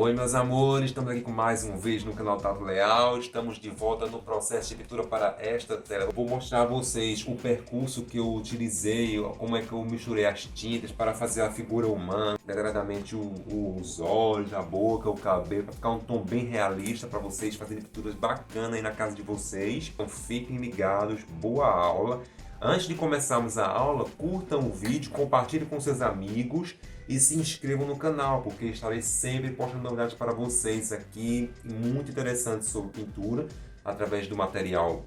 Oi meus amores, estamos aqui com mais um vídeo no canal Tato Leal. Estamos de volta no processo de pintura para esta tela. Eu vou mostrar a vocês o percurso que eu utilizei, como é que eu misturei as tintas para fazer a figura humana, degradadamente os olhos, a boca, o cabelo, para ficar um tom bem realista para vocês fazerem pinturas bacanas aí na casa de vocês. Então fiquem ligados, boa aula. Antes de começarmos a aula, curtam o vídeo, compartilhem com seus amigos e se inscrevam no canal, porque estarei sempre postando novidades para vocês aqui, muito interessantes sobre pintura, através do material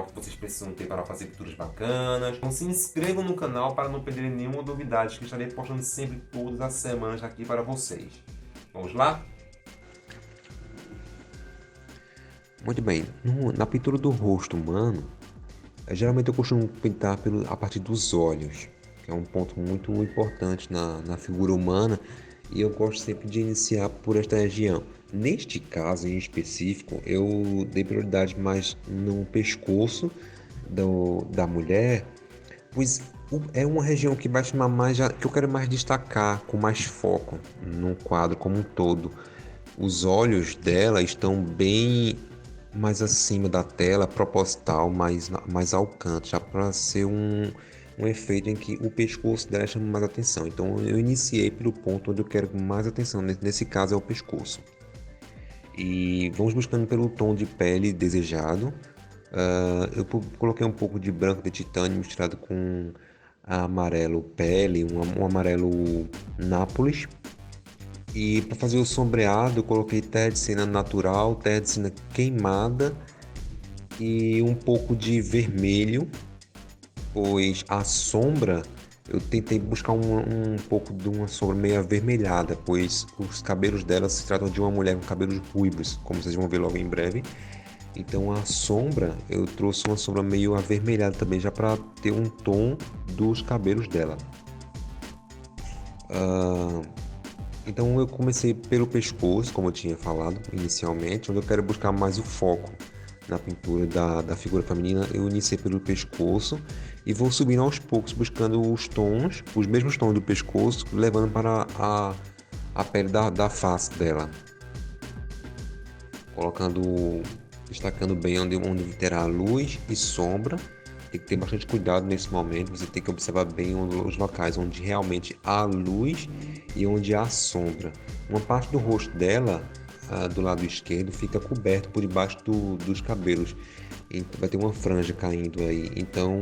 que vocês precisam ter para fazer pinturas bacanas. Então se inscrevam no canal para não perderem nenhuma novidade, que estarei postando sempre todas as semanas aqui para vocês. Vamos lá? Muito bem, na pintura do rosto humano, geralmente eu costumo pintar a partir dos olhos, que é um ponto muito importante na figura humana, e eu gosto sempre de iniciar por esta região. Neste caso em específico, eu dei prioridade mais no pescoço da mulher, pois é uma região que vai chamar mais, que eu quero mais destacar, com mais foco no quadro como um todo. Os olhos dela estão bem mais acima da tela, proposital, mais ao canto, já para ser um efeito em que o pescoço dela chama mais atenção. Então eu iniciei pelo ponto onde eu quero mais atenção, nesse caso é o pescoço. E vamos buscando pelo tom de pele desejado. Eu coloquei um pouco de branco de titânio misturado com amarelo pele, um amarelo Nápoles. E para fazer o sombreado eu coloquei terra de cena natural, terra de cena queimada e um pouco de vermelho, pois a sombra eu tentei buscar um pouco de uma sombra meio avermelhada, pois os cabelos dela se tratam de uma mulher com cabelos ruivos, como vocês vão ver logo em breve. Então a sombra, eu trouxe uma sombra meio avermelhada também, já para ter um tom dos cabelos dela. Então eu comecei pelo pescoço, como eu tinha falado inicialmente, onde eu quero buscar mais o foco na pintura da figura feminina. Eu iniciei pelo pescoço e vou subindo aos poucos, buscando os mesmos tons do pescoço, levando para a pele da face dela. Destacando bem onde terá luz e sombra. Tem que ter bastante cuidado nesse momento, você tem que observar bem os locais onde realmente há luz e onde há sombra. Uma parte do rosto dela, do lado esquerdo, fica coberto por debaixo dos cabelos. Vai ter uma franja caindo aí, então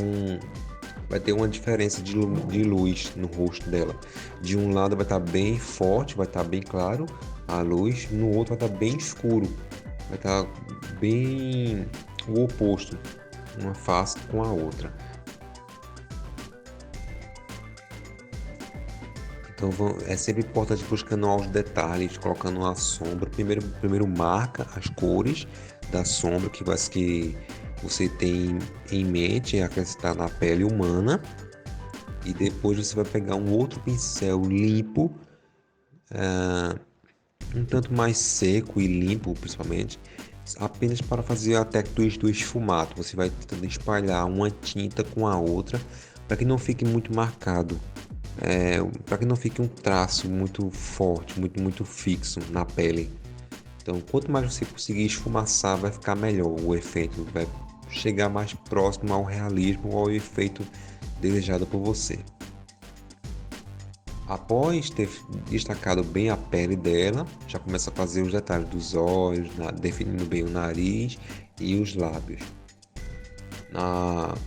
vai ter uma diferença de luz no rosto dela. De um lado vai estar bem forte, vai estar bem claro a luz, no outro vai estar bem escuro, vai estar bem o oposto, uma face com a outra. Então é sempre importante buscando aos detalhes, colocando a sombra. Primeiro marca as cores da sombra que você tem em mente acrescentar na pele humana, e depois você vai pegar um outro pincel limpo, um tanto mais seco e limpo principalmente, apenas para fazer a técnica do esfumato. Você vai tentando espalhar uma tinta com a outra para que não fique muito marcado, para que não fique um traço muito forte, muito fixo na pele. Então quanto mais você conseguir esfumaçar, vai ficar melhor o efeito, vai chegar mais próximo ao realismo, ao efeito desejado por você. Após ter destacado bem a pele dela, já começa a fazer os detalhes dos olhos, definindo bem o nariz e os lábios.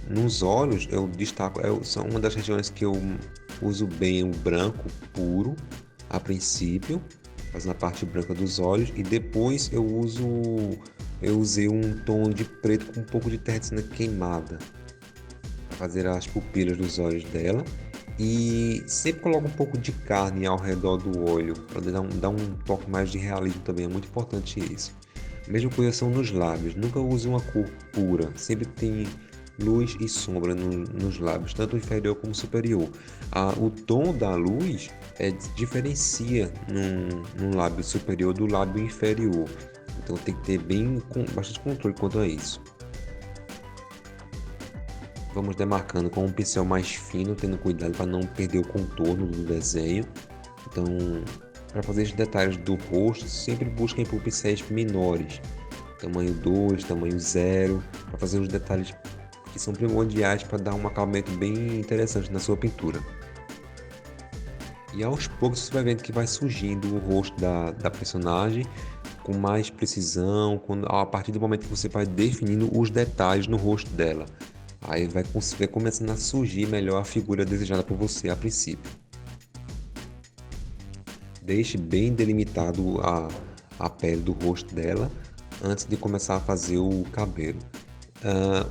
Nos olhos eu destaco, são uma das regiões que eu uso bem o branco puro a princípio, fazendo a parte branca dos olhos, e depois eu usei um tom de preto com um pouco de terra de cena queimada para fazer as pupilas dos olhos dela. E sempre coloco um pouco de carne ao redor do olho para dar um toque mais de realismo também, é muito importante isso. Mesma coisa são nos lábios, nunca use uma cor pura, sempre tem luz e sombra nos lábios, tanto inferior como superior. O tom da luz diferencia no lábio superior do lábio inferior, então tem que ter bastante controle quanto a isso. Vamos demarcando com um pincel mais fino, tendo cuidado para não perder o contorno do desenho. Então Para fazer os detalhes do rosto, sempre busquem por pincéis menores, tamanho 2, tamanho 0, para fazer os detalhes que são primordiais para dar um acabamento bem interessante na sua pintura. E aos poucos você vai vendo que vai surgindo o rosto da personagem com mais precisão, a partir do momento que você vai definindo os detalhes no rosto dela. Aí vai começando a surgir melhor a figura desejada por você a princípio. Deixe bem delimitado a pele do rosto dela antes de começar a fazer o cabelo.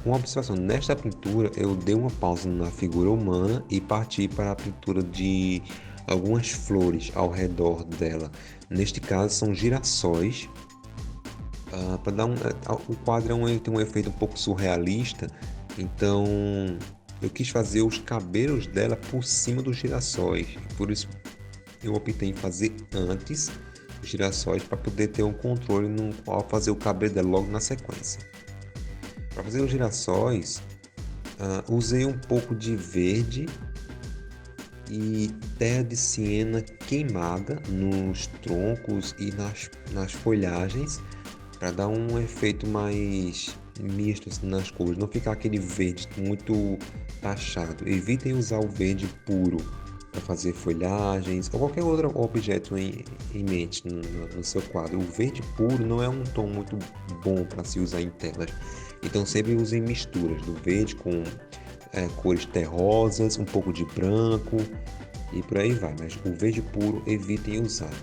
Uma observação, nesta pintura eu dei uma pausa na figura humana e parti para a pintura de algumas flores ao redor dela. Neste caso são girassóis. Para dar o quadro tem um efeito um pouco surrealista, então eu quis fazer os cabelos dela por cima dos girassóis. Por isso eu optei em fazer antes os girassóis para poder ter um controle ao fazer o cabelo dela logo na sequência. Para fazer os girassóis, usei um pouco de verde e terra de siena queimada nos troncos e nas folhagens para dar um efeito mais misto assim, nas cores, não ficar aquele verde muito taxado. Evitem usar o verde puro para fazer folhagens ou qualquer outro objeto em mente no seu quadro. O verde puro não é um tom muito bom para se usar em telas, então sempre usem misturas do verde com cores terrosas, um pouco de branco e por aí vai, mas o verde puro evitem usar.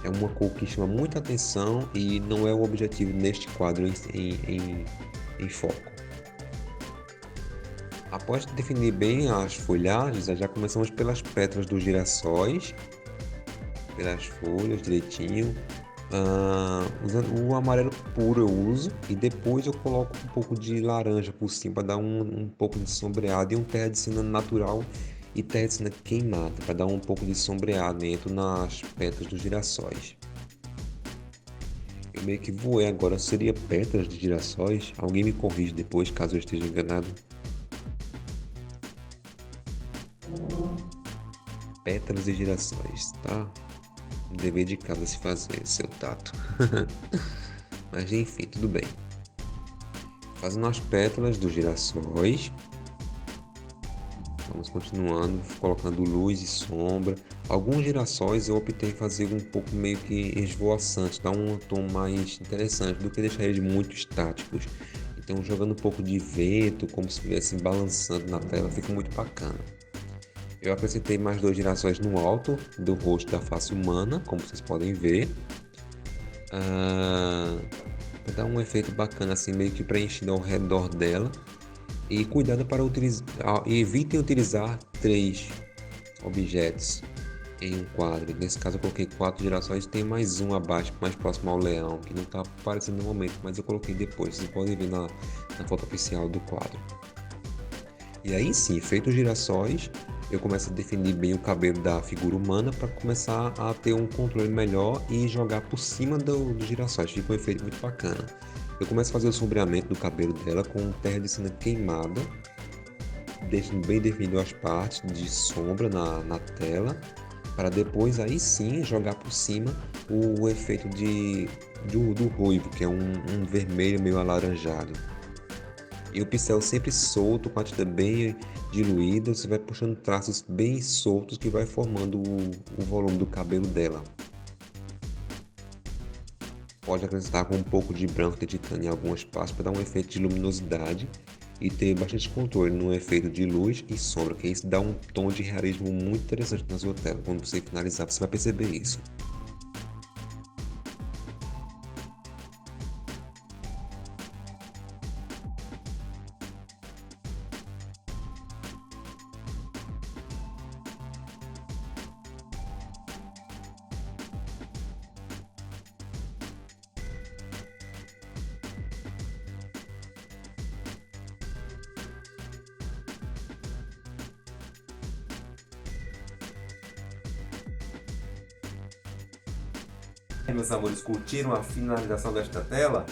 É uma cor que chama muita atenção e não é o objetivo neste quadro em foco. Após definir bem as folhagens, já começamos pelas pétalas dos girassóis, pelas folhas direitinho. Usando o amarelo puro eu uso e depois eu coloco um pouco de laranja por cima para dar um pouco de sombreado e um terra de cena natural e terra de cena queimada para dar um pouco de sombreamento nas pétalas dos girassóis. Eu meio que voei agora, seria pétalas de girassóis? Alguém me corrige depois caso eu esteja enganado. Pétalas de girassóis, tá? Dever de casa a se fazer, seu tato. Mas enfim, tudo bem. Fazendo as pétalas dos girassóis. Vamos continuando, colocando luz e sombra. Alguns girassóis eu optei em fazer um pouco meio que esvoaçante, dar um tom mais interessante do que deixar eles muito estáticos. Então jogando um pouco de vento, como se estivesse balançando na tela, fica muito bacana. Eu acrescentei mais 2 girassóis no alto do rosto da face humana, como vocês podem ver. Para dar um efeito bacana, assim, meio que preenchido ao redor dela. E cuidado para evitem utilizar 3 objetos em um quadro. Nesse caso eu coloquei 4 girassóis, tem mais um abaixo, mais próximo ao leão, que não está aparecendo no momento, mas eu coloquei depois. Vocês podem ver na foto oficial do quadro. E aí sim, feito os girassóis, eu começo a definir bem o cabelo da figura humana para começar a ter um controle melhor e jogar por cima dos girassóis. Fica um efeito muito bacana. Eu começo a fazer o sombreamento do cabelo dela com terra de cena queimada, deixando bem definido as partes de sombra na tela, para depois aí sim jogar por cima o efeito do ruivo, que é um vermelho meio alaranjado. E o pincel sempre solto, com a tinta bem diluída, você vai puxando traços bem soltos que vai formando o volume do cabelo dela. Pode acrescentar com um pouco de branco de titânio em algumas partes para dar um efeito de luminosidade e ter bastante controle no efeito de luz e sombra, que isso dá um tom de realismo muito interessante na sua tela. Quando você finalizar, você vai perceber isso. Meus amores, curtiram a finalização desta tela?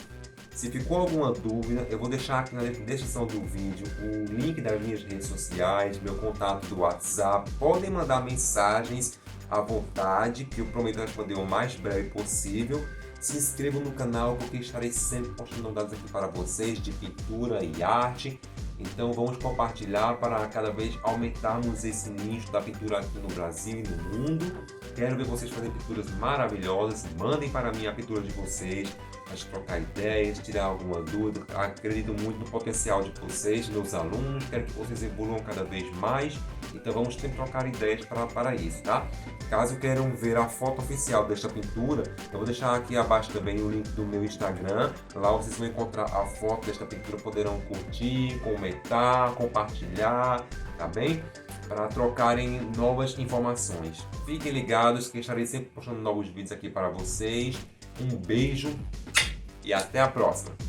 Se ficou alguma dúvida, eu vou deixar aqui na descrição do vídeo o link das minhas redes sociais, meu contato do WhatsApp. Podem mandar mensagens à vontade, que eu prometo responder o mais breve possível. Se inscrevam no canal, porque estarei sempre postando novidades aqui para vocês de pintura e arte. Então vamos compartilhar para cada vez aumentarmos esse nicho da pintura aqui no Brasil e no mundo. Quero ver vocês fazerem pinturas maravilhosas. Mandem para mim a pintura de vocês, para trocar ideias, tirar alguma dúvida. Acredito muito no potencial de vocês, meus alunos. Quero que vocês evoluam cada vez mais. Então vamos sempre trocar ideias para isso, tá? Caso queiram ver a foto oficial desta pintura, eu vou deixar aqui abaixo também o link do meu Instagram. Lá vocês vão encontrar a foto desta pintura, poderão curtir, comentar, compartilhar, tá bem? Para trocarem novas informações. Fiquem ligados que estarei sempre postando novos vídeos aqui para vocês. Um beijo e até a próxima!